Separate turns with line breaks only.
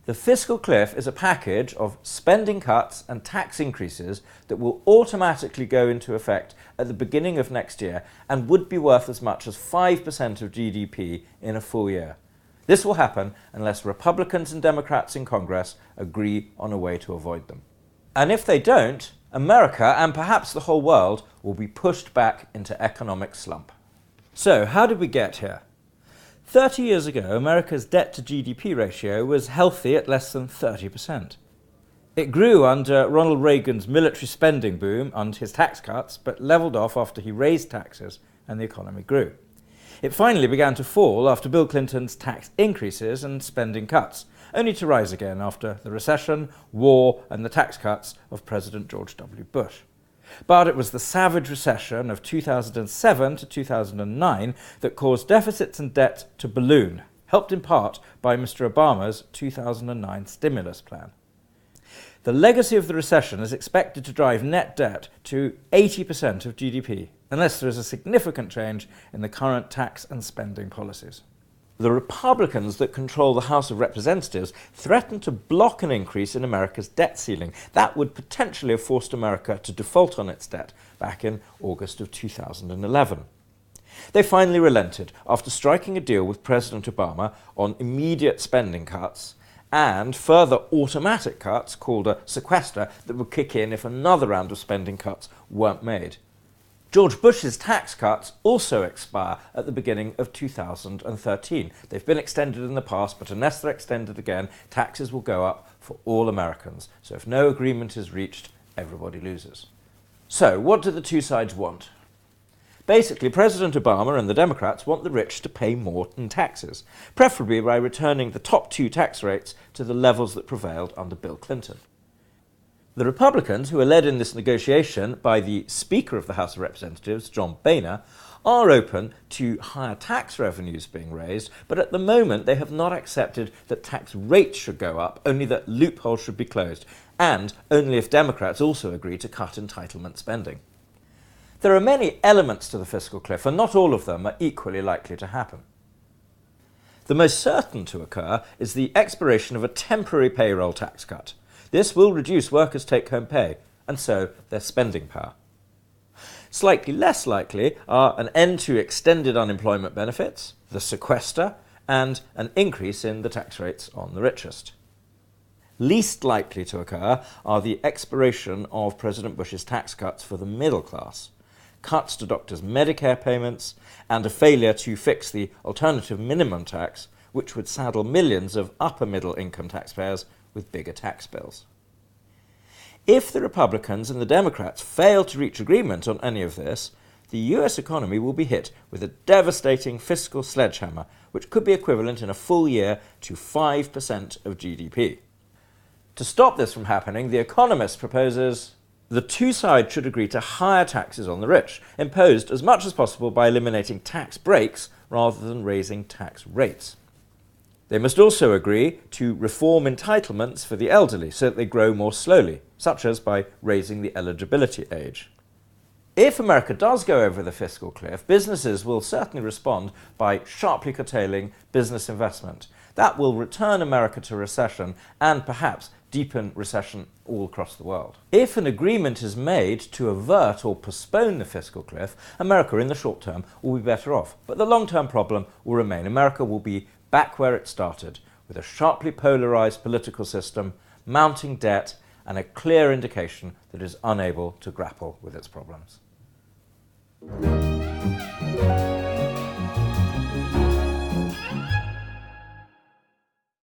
The fiscal cliff is a package of spending cuts and tax increases that will automatically go into effect at the beginning of next year and would be worth as much as 5% of GDP in a full year. This will happen unless Republicans and Democrats in Congress agree on a way to avoid them. And if they don't, America and perhaps the whole world will be pushed back into economic slump. So, how did we get here? 30 years ago, America's debt to GDP ratio was healthy at less than 30%. It grew under Ronald Reagan's military spending boom and his tax cuts, but levelled off after he raised taxes and the economy grew. It finally began to fall after Bill Clinton's tax increases and spending cuts, only to rise again after the recession, war, and the tax cuts of President George W. Bush. But it was the savage recession of 2007 to 2009 that caused deficits and debt to balloon, helped in part by Mr. Obama's 2009 stimulus plan. The legacy of the recession is expected to drive net debt to 80% of GDP, unless there is a significant change in the current tax and spending policies. The Republicans that control the House of Representatives threaten to block an increase in America's debt ceiling. That would potentially have forced America to default on its debt back in August of 2011. They finally relented after striking a deal with President Obama on immediate spending cuts and further automatic cuts called a sequester that would kick in if another round of spending cuts weren't made. George Bush's tax cuts also expire at the beginning of 2013. They've been extended in the past, but unless they're extended again, taxes will go up for all Americans. So if no agreement is reached, everybody loses. So what do the two sides want? Basically, President Obama and the Democrats want the rich to pay more in taxes, preferably by returning the top two tax rates to the levels that prevailed under Bill Clinton. The Republicans, who are led in this negotiation by the Speaker of the House of Representatives, John Boehner, are open to higher tax revenues being raised, but at the moment they have not accepted that tax rates should go up, only that loopholes should be closed, and only if Democrats also agree to cut entitlement spending. There are many elements to the fiscal cliff, and not all of them are equally likely to happen. The most certain to occur is the expiration of a temporary payroll tax cut. This will reduce workers' take-home pay, and so their spending power. Slightly less likely are an end to extended unemployment benefits, the sequester, and an increase in the tax rates on the richest. Least likely to occur are the expiration of President Bush's tax cuts for the middle class, cuts to doctors' Medicare payments, and a failure to fix the alternative minimum tax, which would saddle millions of upper-middle income taxpayers with bigger tax bills. If the Republicans and the Democrats fail to reach agreement on any of this, the US economy will be hit with a devastating fiscal sledgehammer, which could be equivalent in a full year to 5% of GDP. To stop this from happening, The Economist proposes the two sides should agree to higher taxes on the rich, imposed as much as possible by eliminating tax breaks rather than raising tax rates. They must also agree to reform entitlements for the elderly so that they grow more slowly, such as by raising the eligibility age. If America does go over the fiscal cliff, businesses will certainly respond by sharply curtailing business investment. That will return America to recession and perhaps deepen recession all across the world. If an agreement is made to avert or postpone the fiscal cliff, America in the short term will be better off. But the long-term problem will remain. America will be back where it started, with a sharply polarised political system, mounting debt, and a clear indication that it is unable to grapple with its problems.